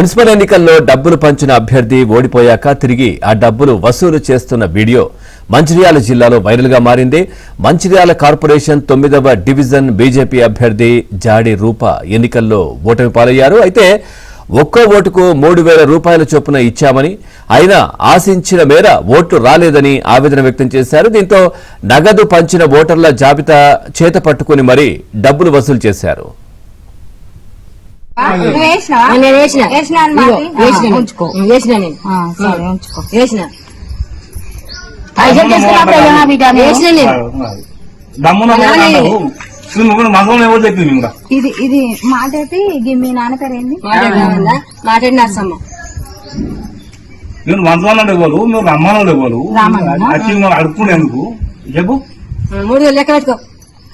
Municipal ఎన్నికల్లో డబ్బులు పంచిన అభ్యర్థి ఓడిపోయాక తిరిగి ఆ డబ్బులు వసూలు చేస్తున్న వీడియో మంచిర్యాల జిల్లాలో వైరల్ గా మారింది. మంచిర్యాల కార్పొరేషన్ 9వ డివిజన్ బీజేపీ అభ్యర్థి జాడి రూప ఎన్నికల్లో ఓటమి పాలయ్యారు. అయితే ఒక్కో ఓటుకు 3,000 రూపాయల చొప్పున ఇచ్చామని, అయినా ఆశించిన మేర ఓట్లు రాలేదని ఆవేదన వ్యక్తం చేశారు. దీంతో నగదు పంచిన ఓటర్ల జాబితా చేత పట్టుకుని మరీ డబ్బులు వసూలు చేశారు. ఇది మాటేటి మీ నాన్న పేరు ఏంది? మాటేటి నర్సమ్మ. నేను మంత్రాలు ఇవ్వరు, నువ్వు రమ్మనాలు ఇవ్వరు, వచ్చి అడుక్కునేందుకు చెప్పు. 3,000 లెక్క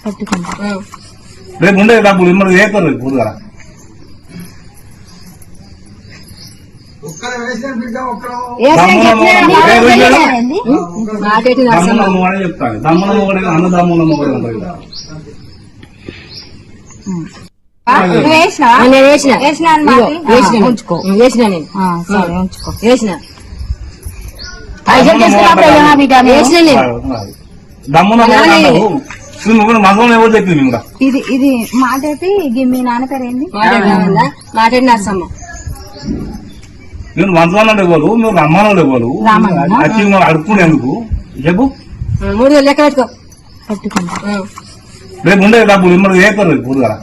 పెట్టుకుంటా. రేపు ఉండే డబ్బులు మిమ్మల్ని ఏకరు ఇప్పుడు కదా. చెప్తాను దమ్మున మొగడే అన్నదమ్ముల మొగడే ఉంటుంది. దమ్మున మంత్రం ఎవరు చెప్పింది కూడా. ఇది మాటేటి మీ నాన్న పేరు ఏంది? మాటేటి నర్సమ్మ. నేను మంత్రాలు ఇవ్వరు, నువ్వు రమ్మనాలు ఇవ్వరు, వచ్చి అడుక్కునేందుకు చెప్పు. 3,000 లెక్క పెట్టుకుంటా. రేపు ఉండే డబ్బులు మిమ్మల్ని ఏకరు ఇప్పుడు కదా.